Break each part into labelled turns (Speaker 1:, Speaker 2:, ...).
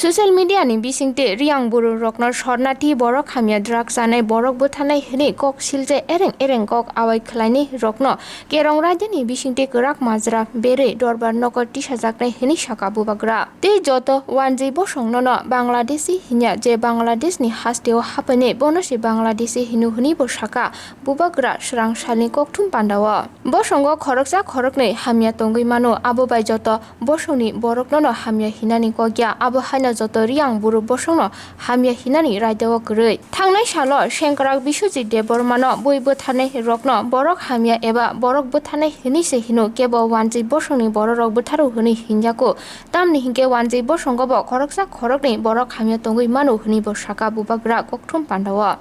Speaker 1: Social media ni bisingte riang buru roknor shornati borok hamya drugs anai borok bothanai hini kok silje ereng kok awai khlaini rokno kerong raja ni bisingte kerak majra bere dorbar nokor 30,000 nai hini shaka bubagra te joto wanji bosongno no Bangladeshi hinya je Bangladesh ni hasteo hapane bonosi Bangladeshi hinu hini bo shaka bubagra srang salni kokthum pandawa bosongo khoroksa khoroknei hamya tongui mano abo bai joto bosoni borokno no hamya hinani kokya abo joto riang buru bosongno hamya hinani raideo gurui thangnai salo Sengkarak Biswajit Debormano boibo thanai rokno borok hamya eba borok bothanai hini se hinu kebo wanji bosongni borok botharu hini hinjako tamni hingke wanji bosongo bo khoroksa khorokni borok hamya tongui manu hini bo shaka bubagra kokthum pandawa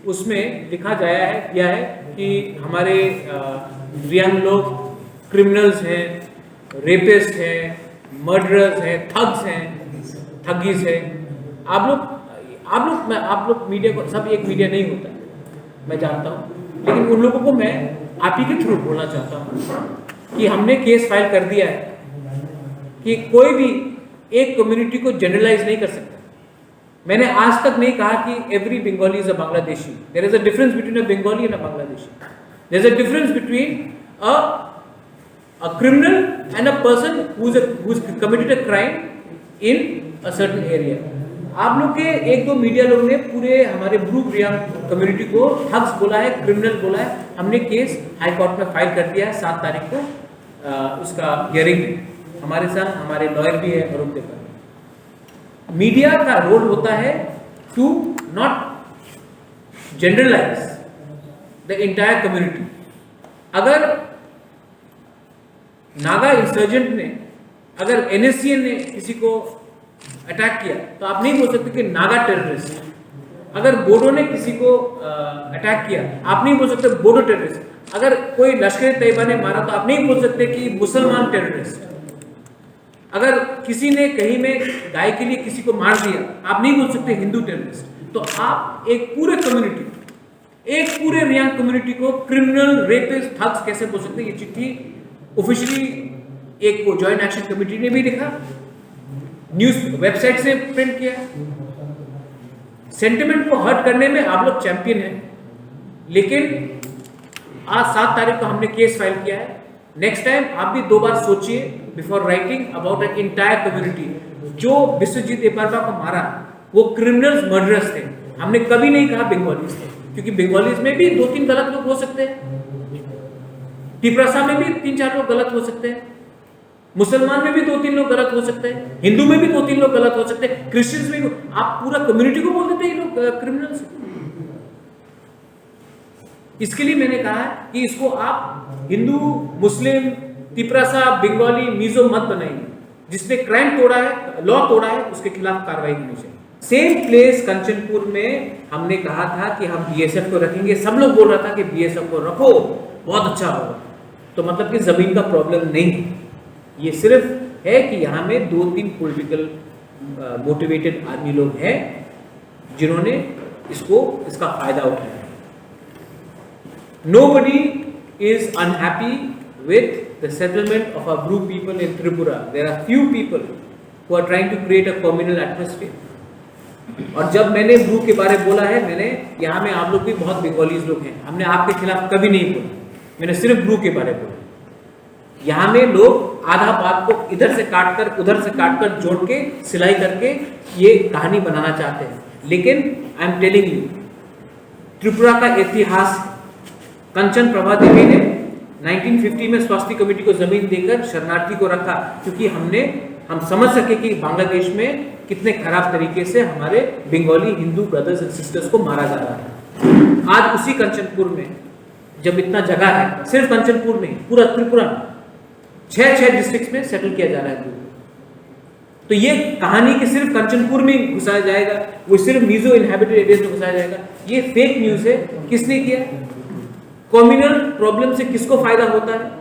Speaker 2: उसमें लिखा गया है कि हमारे रियांग लोग criminals हैं, rapist हैं, murderers हैं, थग्स हैं, ठगीज हैं। आप लोग मीडिया को सब एक मीडिया नहीं होता, मैं जानता हूँ, लेकिन उन लोगों को मैं आप ही के थ्रू बोलना चाहता हूँ कि हमने केस फाइल कर दिया है कि कोई भी एक कम्युनिटी को जनरलाइज नहीं कर सकता। मैंने आज तक नहीं कहा कि every Bengali is a Bangladeshi. There is a difference between a Bengali and a Bangladeshi. There is a difference between a criminal and a person who's committed a crime in a certain area। आप लोग के एक दो मीडिया लोग ने पूरे हमारे ब्रू रियांग कम्युनिटी को ठग्स बोला है, क्रिमिनल बोला है। हमने केस हाई कोर्ट में फाइल कर दिया है 7 तारीख को, उसका हियरिंग हमारे साथ हमारे लॉयर भी है अरुण देवर। मीडिया का रोल होता है to not generalize the entire community. अगर नागा इंसर्जेंट ने, अगर एनएससीएन ने किसी को अटैक किया तो आप नहीं बोल सकते कि नागा टेररिस्ट। अगर बोडो ने किसी को अटैक किया आप नहीं बोल सकते बोडो टेररिस्ट। अगर कोई लश्कर तैयबा ने मारा तो आप नहीं बोल सकते कि मुसलमान टेररिस्ट। अगर किसी ने कहीं में गाय के लिए किसी को मार दिया आप नहीं बोल सकते हिंदू टेररिस्ट। तो आप एक पूरे कम्युनिटी, एक पूरे रियांग कम्युनिटी को क्रिमिनल, रेपिस्ट, थग्स कैसे बोल सकते? ये चिट्ठी ऑफिशियली एक को जॉइंट एक्शन कमेटी ने भी लिखा, न्यूज वेबसाइट से प्रिंट किया। सेंटिमेंट को हर्ट करने में आप लोग चैंपियन हैं, लेकिन आज 7 तारीख को हमने केस फाइल किया है। नेक्स्ट टाइम आप भी 2 बार सोचिए before writing about an entire community. जो विश्वजीत देबबर्मा को मारा वो क्रिमिनल्स, मर्डरर्स थे। हमने कभी नहीं कहा बंगालीज थे, क्योंकि बंगालीज में भी 2-3 गलत लोग हो सकते हैं, तिपरासा में भी 3-4 लोग गलत हो सकते हैं, मुसलमान में भी 2-3 लोग गलत हो सकते हैं, हिंदू में भी 2-3 लोग गलत हो सकते हैं, क्रिश्चियंस में भी। आप पूरा कम्युनिटी को बोल देते हैं ये लोग क्रिमिनल्स। इसके लिए मैंने कहा कि इसको आप हिंदू, मुस्लिम, तिपरासा, बंगाली, मिजो मत बनाइए। जिसने क्राइम तोड़ा है, लॉ तोड़ा है, उसके खिलाफ कार्रवाई होनी चाहिए। सेम प्लेस कंचनपुर में हमने कहा था कि हम बीएसएफ को रखेंगे। सब लोग बोल रहा था कि बीएसएफ को रखो, बहुत अच्छा होगा। तो मतलब कि जमीन का प्रॉब्लम नहीं है, ये सिर्फ है कि यहाँ में 2-3 पॉलिटिकल मोटिवेटेड आदमी लोग हैं जिन्होंने इसका फायदा उठाया। Nobody is unhappy with the settlement of our Bru people in Tripura. There are few people who are trying to create a communal atmosphere. और जब मैंने ब्रू के बारे में बोला है, मैंने यहाँ में आप लोग भी बहुत बंगालीज लोग हैं, हमने आपके खिलाफ कभी नहीं बोला, मैंने सिर्फ ब्रू के बारे में बोला। यहाँ में लोग आधा बात को इधर से काट कर उधर से काट कर जोड़ के सिलाई करके ये कहानी बनाना चाहते हैं। लेकिन I am telling you, Tripura का इतिहास, कंचन प्रभा देवी ने 1950 में स्वास्थ्य कमेटी को जमीन देकर शरणार्थी को रखा, क्योंकि हम समझ सके कि बांग्लादेश में कितने खराब तरीके से हमारे Bengali Hindu brothers and sisters को मारा जा रहा है। आज उसी कंचनपुर में जब इतना जगह है, सिर्फ कंचनपुर में, पूरा त्रिपुरा 6 डिस्ट्रिक्ट में सेटल किया जा रहा है। तो ये कहानी कि सिर्फ कंचनपुर में घुसाया जाएगा, वो सिर्फ मिजो इनहैबिटेड एरियाज में घुसाया जाएगा, ये फेक न्यूज है। किसने किया? कम्युनल प्रॉब्लम से किसको फायदा होता है?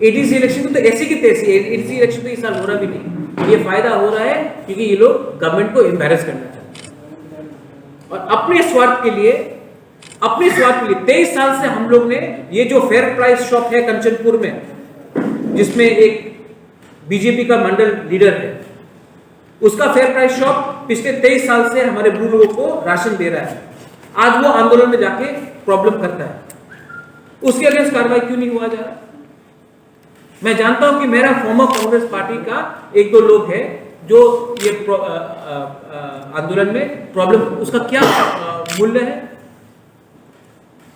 Speaker 2: एडीसी इलेक्शन तो ऐसी की तैसी है। एडीसी इलेक्शन तो इस साल हो रहा भी नहीं। ये फायदा हो रहा है क्योंकि ये लोग गवर्नमेंट को एम्बैरेस करना चाहते हैं और अपने स्वार्थ के लिए 23 साल से हम लोग ने ये जो फेयर प्राइस शॉप है कंचनपुर में, जिसमें एक बीजेपी का मंडल लीडर है, उसका फेयर प्राइस शॉप पिछले 23 साल से हमारे ब्रू लोगों को राशन दे रहा है, आज वो आंदोलन में जाके प्रॉब्लम करता है, उसके अगेंस्ट कार्रवाई क्यों नहीं हुआ जा रहा? मैं जानता हूं कि मेरा फॉर्मर कांग्रेस पार्टी का एक दो लोग हैं जो ये आंदोलन में प्रॉब्लम, उसका क्या मूल्य है?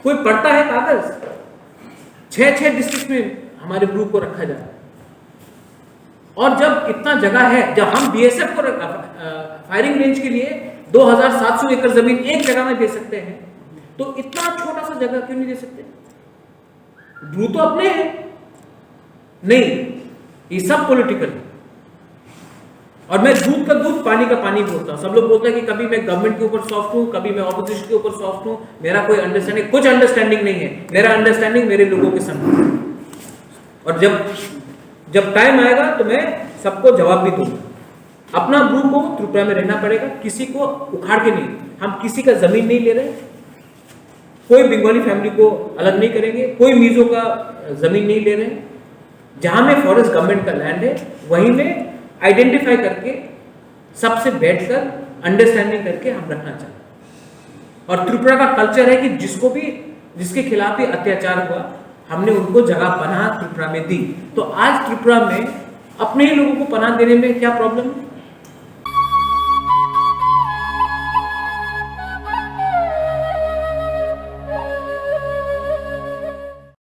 Speaker 2: कोई पढ़ता है कागज? 6 डिस्ट्रिक्ट में हमारे ग्रुप को रखा जा रहा है, और जब इतना जगह है, जब हम बीएसएफ को फायरिंग रेंज के लिए 2700 एकड़ जमीन एक जगह में दे सकते हैं, तो इतना छोटा सा जगह क्यों नहीं दे सकते? ब्रू तो अपने हैं नहीं, ये सब पॉलिटिकल है। और मैं दूध का दूध पानी का पानी बोलता हूं। सब लोग बोलते हैं कि कभी मैं गवर्नमेंट के ऊपर सॉफ्ट हूं, कभी मैं ऑपोजिशन के ऊपर सॉफ्ट हूं, मेरा कोई अंडरस्टैंडिंग, कुछ अंडरस्टैंडिंग नहीं है। मेरा अंडरस्टैंडिंग मेरे लोगों के संग, और जब टाइम आएगा तो मैं सबको जवाब भी दूंगा। अपना ब्रू को त्रिपुरा में रहना पड़ेगा, किसी को उखाड़ के नहीं। हम किसी का जमीन नहीं ले रहे, कोई बंगाली फैमिली को अलग नहीं करेंगे, कोई मीजो का जमीन नहीं ले रहे। जहां में फॉरेस्ट गवर्नमेंट का लैंड है वहीं में आइडेंटिफाई करके सबसे बैठकर अंडरस्टैंडिंग करके हम रखना चाहते हैं। और त्रिपुरा का कल्चर है कि जिसके खिलाफ भी अत्याचार हुआ, हमने उनको जगह पनाह त्रिपुरा में दी। तो आज त्रिपुरा में अपने ही लोगों को पनाह देने में क्या प्रॉब्लम है?